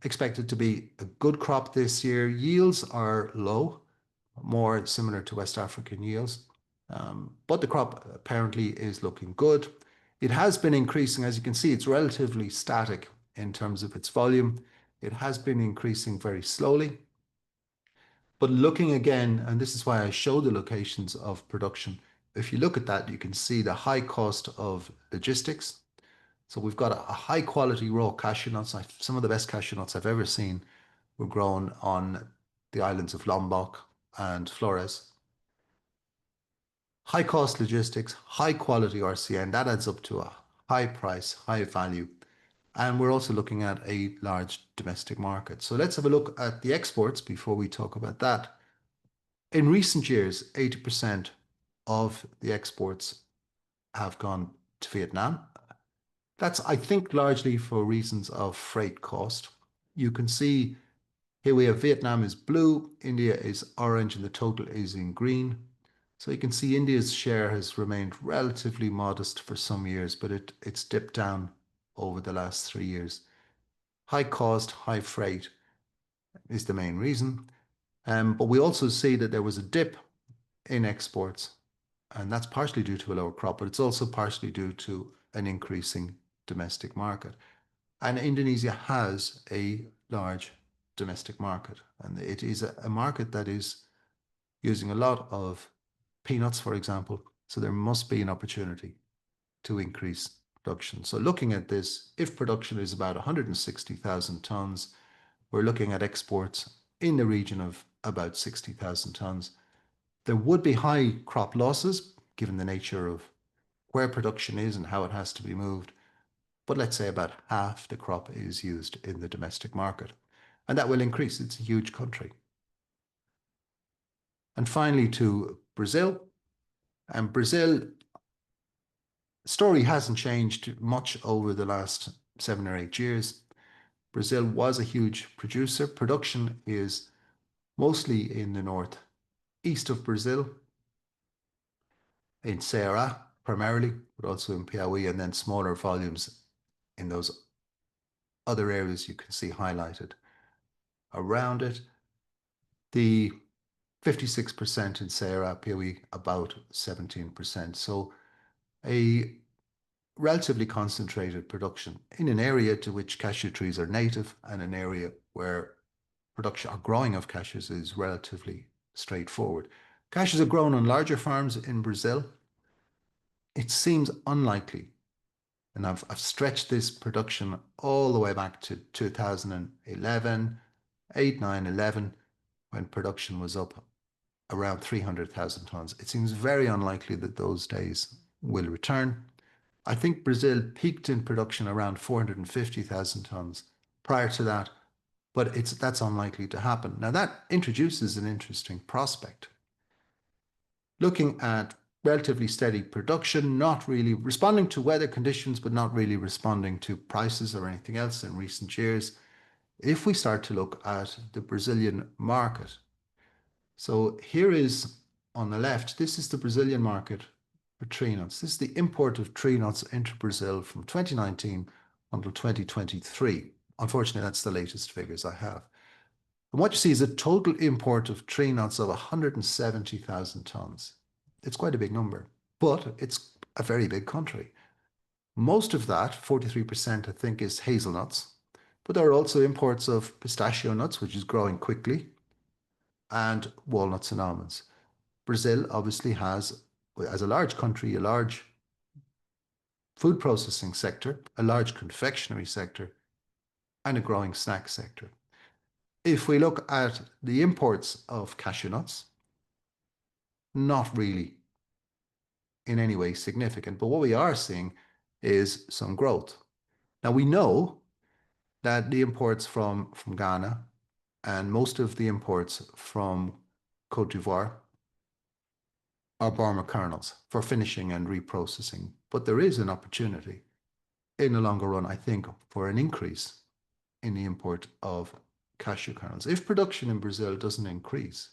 expected to be a good crop this year. Yields are low, more similar to West African yields, but the crop apparently is looking good. It has been increasing. As you can see, it's relatively static in terms of its volume. It has been increasing very slowly. But looking again, and this is why I show the locations of production, if you look at that, you can see the high cost of logistics. So we've got a high quality raw cashew nuts. Some of the best cashew nuts I've ever seen were grown on the islands of Lombok and Flores. High cost logistics, high quality RCN, that adds up to a high price, high value. And we're also looking at a large domestic market. So let's have a look at the exports before we talk about that. In recent years, 80% of the exports have gone to Vietnam. That's, I think, largely for reasons of freight cost. You can see here we have Vietnam is blue, India is orange, and the total is in green. So you can see India's share has remained relatively modest for some years, but it's dipped down over the last 3 years. High cost, high freight is the main reason. But we also see that there was a dip in exports, and that's partially due to a lower crop, but it's also partially due to an increasing domestic market. And Indonesia has a large domestic market, and it is a market that is using a lot of peanuts, for example. So there must be an opportunity to increase production. So looking at this, if production is about 160,000 tons, we're looking at exports in the region of about 60,000 tons. There would be high crop losses given the nature of where production is and how it has to be moved. But let's say about half the crop is used in the domestic market. And that will increase. It's a huge country. And finally to Brazil. And Brazil, story hasn't changed much over the last 7 or 8 years. Brazil was a huge producer. Production is mostly in the northeast of Brazil, in Ceará primarily, but also in Piauí, and then smaller volumes in those other areas you can see highlighted around it. The 56% in Ceará, Piauí, about 17%. So a relatively concentrated production in an area to which cashew trees are native and an area where production or growing of cashews is relatively straightforward. Cashews are grown on larger farms in Brazil. It seems unlikely, and I've stretched this production all the way back to 2011, 8, 9, 11, when production was up around 300,000 tons. It seems very unlikely that those days will return. I think Brazil peaked in production around 450,000 tons. Prior to that, but that's unlikely to happen. Now, that introduces an interesting prospect. Looking at relatively steady production, not really responding to weather conditions, but not really responding to prices or anything else in recent years. If we start to look at the Brazilian market, so here is on the left, this is the Brazilian market for tree nuts. This is the import of tree nuts into Brazil from 2019 until 2023. Unfortunately, that's the latest figures I have. And what you see is a total import of tree nuts of 170,000 tons. It's quite a big number, but it's a very big country. Most of that, 43%, I think, is hazelnuts, but there are also imports of pistachio nuts, which is growing quickly, and walnuts and almonds. Brazil obviously has, as a large country, a large food processing sector, a large confectionery sector, and a growing snack sector. If we look at the imports of cashew nuts, not really in any way significant, but what we are seeing is some growth. Now, we know that the imports from Ghana and most of the imports from Cote d'Ivoire are Burma kernels for finishing and reprocessing, but there is an opportunity in the longer run, I think, for an increase in the import of cashew kernels. If production in Brazil doesn't increase,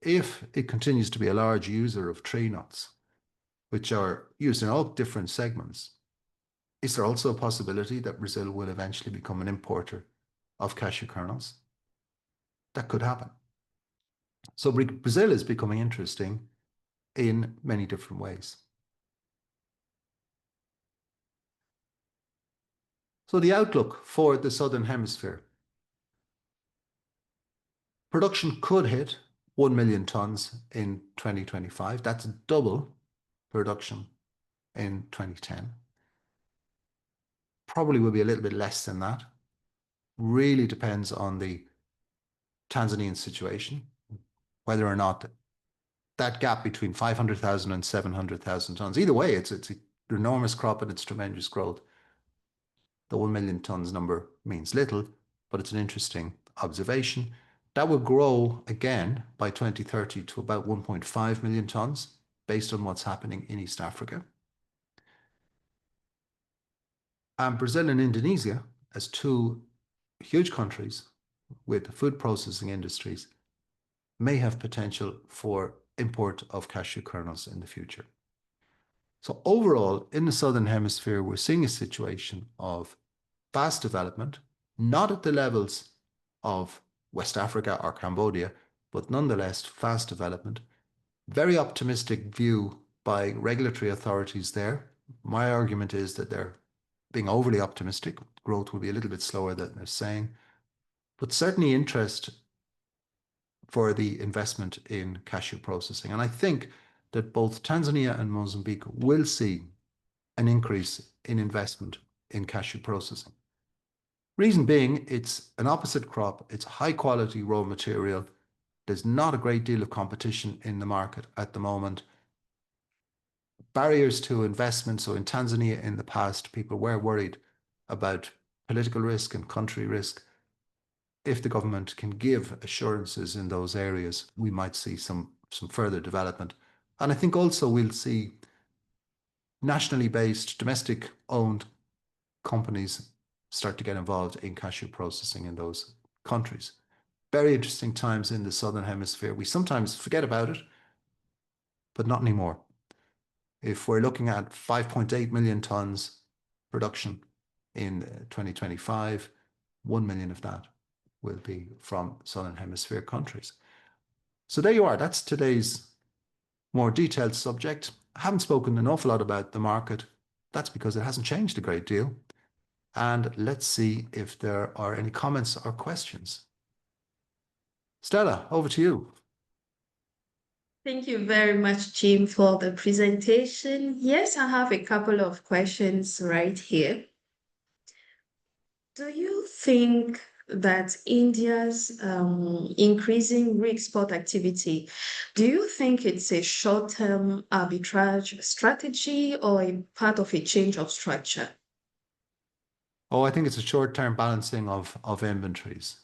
if it continues to be a large user of tree nuts, which are used in all different segments, is there also a possibility that Brazil will eventually become an importer of cashew kernels? That could happen. So Brazil is becoming interesting in many different ways. So the outlook for the Southern Hemisphere. Production could hit 1 million tons in 2025. That's double production in 2010. Probably will be a little bit less than that. Really depends on the Tanzanian situation, whether or not that gap between 500,000 and 700,000 tons. Either way, it's an enormous crop and it's tremendous growth. The 1 million tons number means little, but it's an interesting observation. That will grow again by 2030 to about 1.5 million tons based on what's happening in East Africa. And Brazil and Indonesia, as two huge countries with food processing industries, may have potential for import of cashew kernels in the future. So overall, in the Southern Hemisphere, we're seeing a situation of fast development, not at the levels of West Africa or Cambodia, but nonetheless fast development. Very optimistic view by regulatory authorities there. My argument is that they're being overly optimistic. Growth will be a little bit slower than they're saying, but certainly interest for the investment in cashew processing. And I think that both Tanzania and Mozambique will see an increase in investment in cashew processing. Reason being, it's an opposite crop, it's high quality raw material, there's not a great deal of competition in the market at the moment. Barriers to investment, so in Tanzania in the past, people were worried about political risk and country risk. If the government can give assurances in those areas, we might see some further development. And I think also we'll see nationally based, domestic owned companies start to get involved in cashew processing in those countries. Very interesting times in the Southern Hemisphere. We sometimes forget about it, but not anymore. If we're looking at 5.8 million tons production in 2025, 1 million of that will be from Southern Hemisphere countries. So there you are. That's today's more detailed subject. I haven't spoken an awful lot about the market. That's because it hasn't changed a great deal. And let's see if there are any comments or questions. Stella, over to you. Thank you very much, Jim, for the presentation. Yes, I have a couple of questions right here. Do you think that India's increasing re-export activity, do you think it's a short-term arbitrage strategy or a part of a change of structure? Oh, I think it's a short-term balancing of inventories.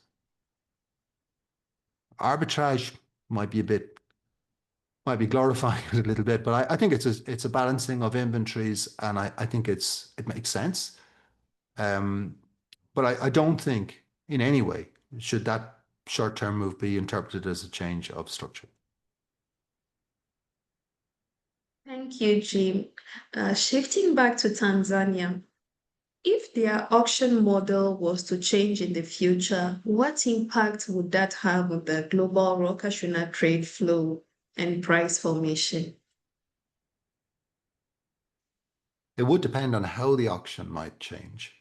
Arbitrage might be a bit, might be glorifying it a little bit, but I think it's a balancing of inventories, and I think it makes sense. Um, but I don't think in any way should that short-term move be interpreted as a change of structure. Thank you, Jim. Shifting back to Tanzania, if their auction model was to change in the future, what impact would that have on the global raw cashew nut trade flow and price formation? It would depend on how the auction might change.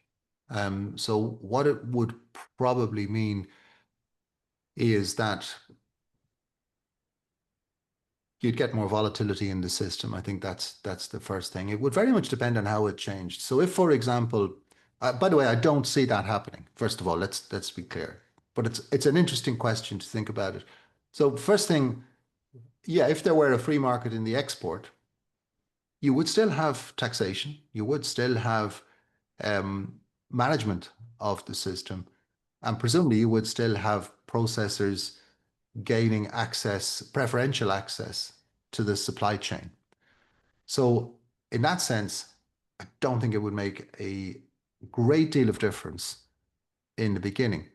So what it would probably mean is that you'd get more volatility in the system. I think that's the first thing. It would very much depend on how it changed. So if, for example, by the way, I don't see that happening. First of all, let's be clear. But it's an interesting question to think about it. So first thing, yeah, if there were a free market in the export, you would still have taxation. You would still have management of the system, and presumably you would still have processors gaining access, preferential access to the supply chain. So in that sense, I don't think it would make a great deal of difference in the beginning.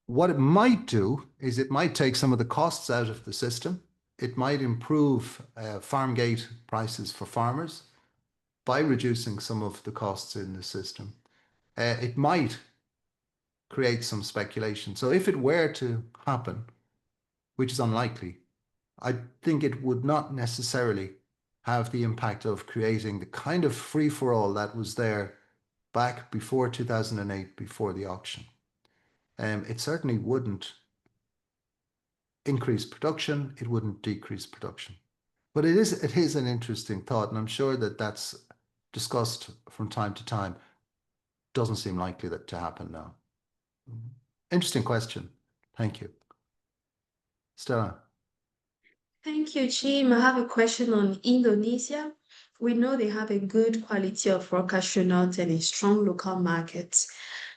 What it might do is it might take some of the costs out of the system. It might improve farm gate prices for farmers by reducing some of the costs in the system. It might create some speculation. So if it were to happen, which is unlikely, I think it would not necessarily have the impact of creating the kind of free-for-all that was there back before 2008, before the auction. It certainly wouldn't increase production. It wouldn't decrease production. But it is an interesting thought, and I'm sure that that's discussed from time to time. Doesn't seem likely that to happen now. Interesting question. Thank you. Stella. Thank you, Jim. I have a question on Indonesia. We know they have a good quality of raw cashew nut and a strong local market.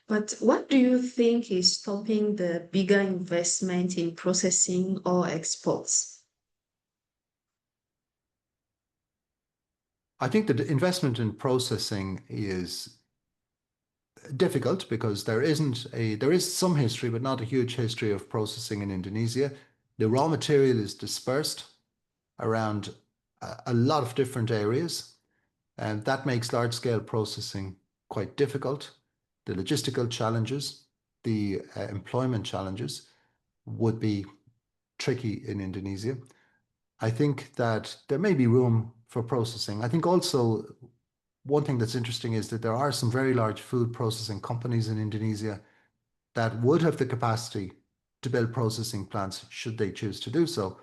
But what do you think is stopping the bigger investment in processing or exports? I think the investment in processing is difficult because there is some history, but not a huge history of processing in Indonesia. The raw material is dispersed around a lot of different areas, and that makes large scale processing quite difficult. The logistical challenges, the employment challenges would be tricky in Indonesia. I think that there may be room for processing. I think also one thing that's interesting is that there are some very large food processing companies in Indonesia that would have the capacity to build processing plants should they choose to do so.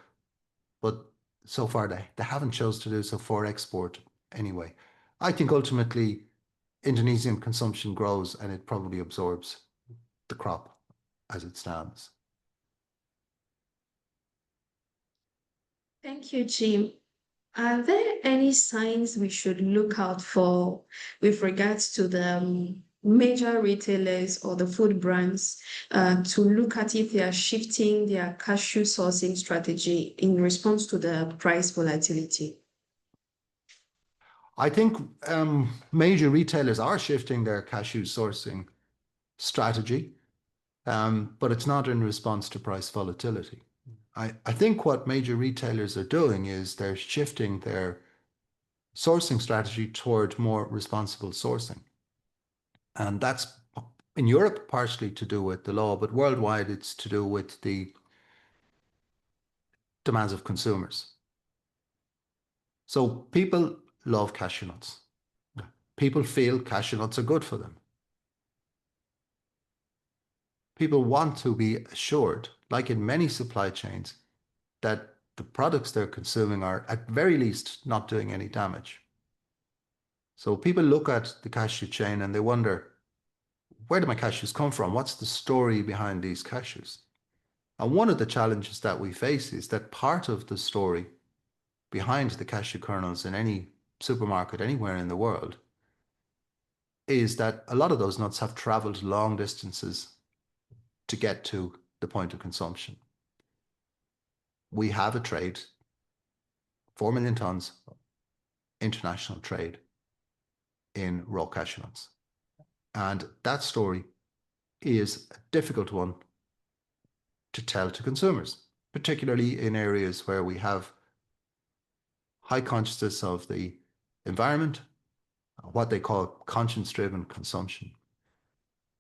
But so far they haven't chosen to do so for export anyway. I think ultimately Indonesian consumption grows and it probably absorbs the crop as it stands. Thank you, Jim. Are there any signs we should look out for with regards to the major retailers or the food brands to look at if they are shifting their cashew sourcing strategy in response to the price volatility? I think major retailers are shifting their cashew sourcing strategy, but it's not in response to price volatility. I think what major retailers are doing is they're shifting their sourcing strategy toward more responsible sourcing. And that's in Europe partially to do with the law, but worldwide it's to do with the demands of consumers. So people love cashew nuts. People feel cashew nuts are good for them. People want to be assured, like in many supply chains, that the products they're consuming are at very least not doing any damage. So people look at the cashew chain and they wonder, where do my cashews come from? What's the story behind these cashews? And one of the challenges that we face is that part of the story behind the cashew kernels in any supermarket anywhere in the world is that a lot of those nuts have traveled long distances to get to the point of consumption. We have a trade, 4 million tons, international trade in raw cashew nuts. And that story is a difficult one to tell to consumers, particularly in areas where we have high consciousness of the environment, what they call conscience-driven consumption.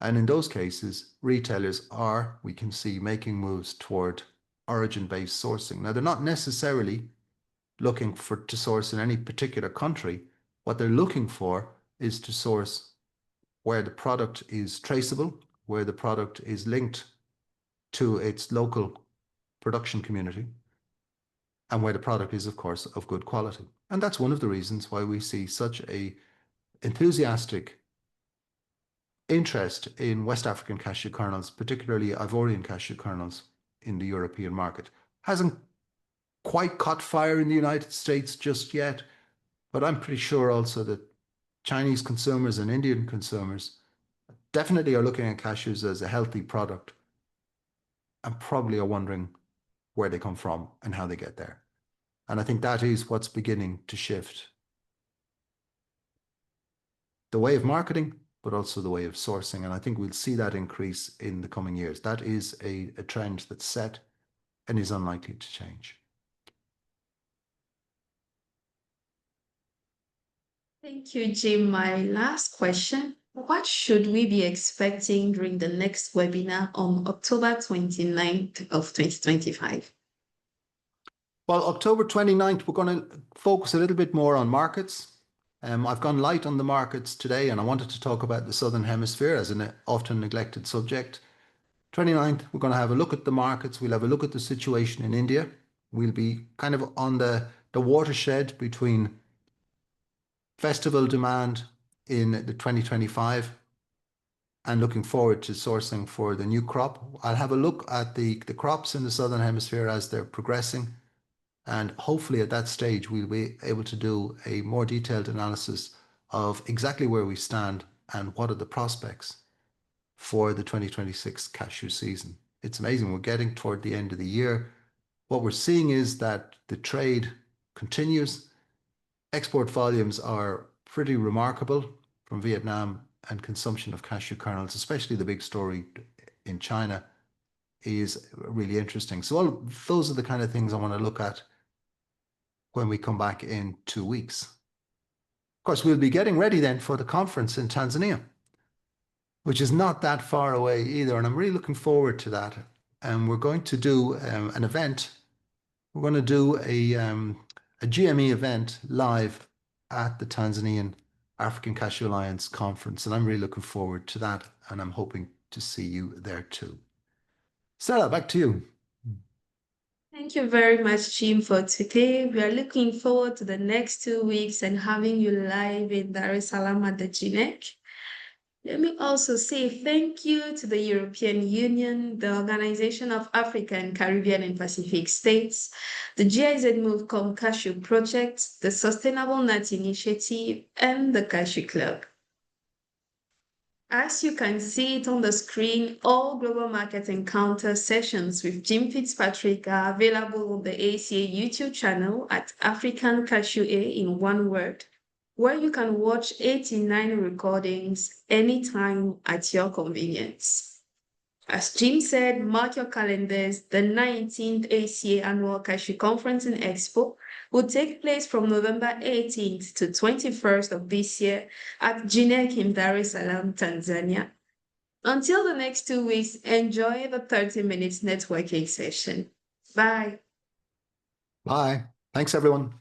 And in those cases, retailers are, we can see, making moves toward origin-based sourcing. Now, they're not necessarily looking to source in any particular country. What they're looking for is to source where the product is traceable, where the product is linked to its local production community, and where the product is, of course, of good quality. And that's one of the reasons why we see such a enthusiastic interest in West African cashew kernels, particularly Ivorian cashew kernels in the European market. Hasn't quite caught fire in the United States just yet, but I'm pretty sure also that Chinese consumers and Indian consumers definitely are looking at cashews as a healthy product and probably are wondering where they come from and how they get there. And I think that is what's beginning to shift the way of marketing, but also the way of sourcing. And I think we'll see that increase in the coming years. That is a trend that's set and is unlikely to change. Thank you, Jim. My last question. What should we be expecting during the next webinar on October 29th of 2025? Well, October 29th, we're going to focus a little bit more on markets. I've gone light on the markets today, and I wanted to talk about the Southern Hemisphere as an often neglected subject. 29th, we're going to have a look at the markets. We'll have a look at the situation in India. We'll be kind of on the watershed between festival demand in the 2025 and looking forward to sourcing for the new crop. I'll have a look at the crops in the Southern Hemisphere as they're progressing. And hopefully at that stage, we'll be able to do a more detailed analysis of exactly where we stand and what are the prospects for the 2026 cashew season. It's amazing. We're getting toward the end of the year. What we're seeing is that the trade continues. Export volumes are pretty remarkable from Vietnam, and consumption of cashew kernels, especially the big story in China, is really interesting. So all those are the kind of things I want to look at when we come back in 2 weeks. Of course, we'll be getting ready then for the conference in Tanzania, which is not that far away either. And I'm really looking forward to that. And we're going to do an event. We're going to do a GME event live at the Tanzanian African Cashew Alliance conference. And I'm really looking forward to that. And I'm hoping to see you there too. Stella, back to you. Thank you very much, Jim, for today. We are looking forward to the next 2 weeks and having you live in Dar es Salaam at the GNEC. Let me also say thank you to the European Union, the Organization of African, Caribbean, and Pacific States, the GIZ Move Cashew Project, the Sustainable Nut Initiative, and the Cashew Club. As you can see it on the screen, all Global Market Encounter sessions with Jim Fitzpatrick are available on the ACA YouTube channel at African Cashew A in one word, where you can watch 89 recordings anytime at your convenience. As Jim said, mark your calendars. The 19th ACA Annual Cashew Conference and Expo will take place from November 18th to 21st of this year at GNEC in Dar es Salaam, Tanzania. Until the next 2 weeks, enjoy the 30 minutes networking session. Bye. Bye. Thanks, everyone.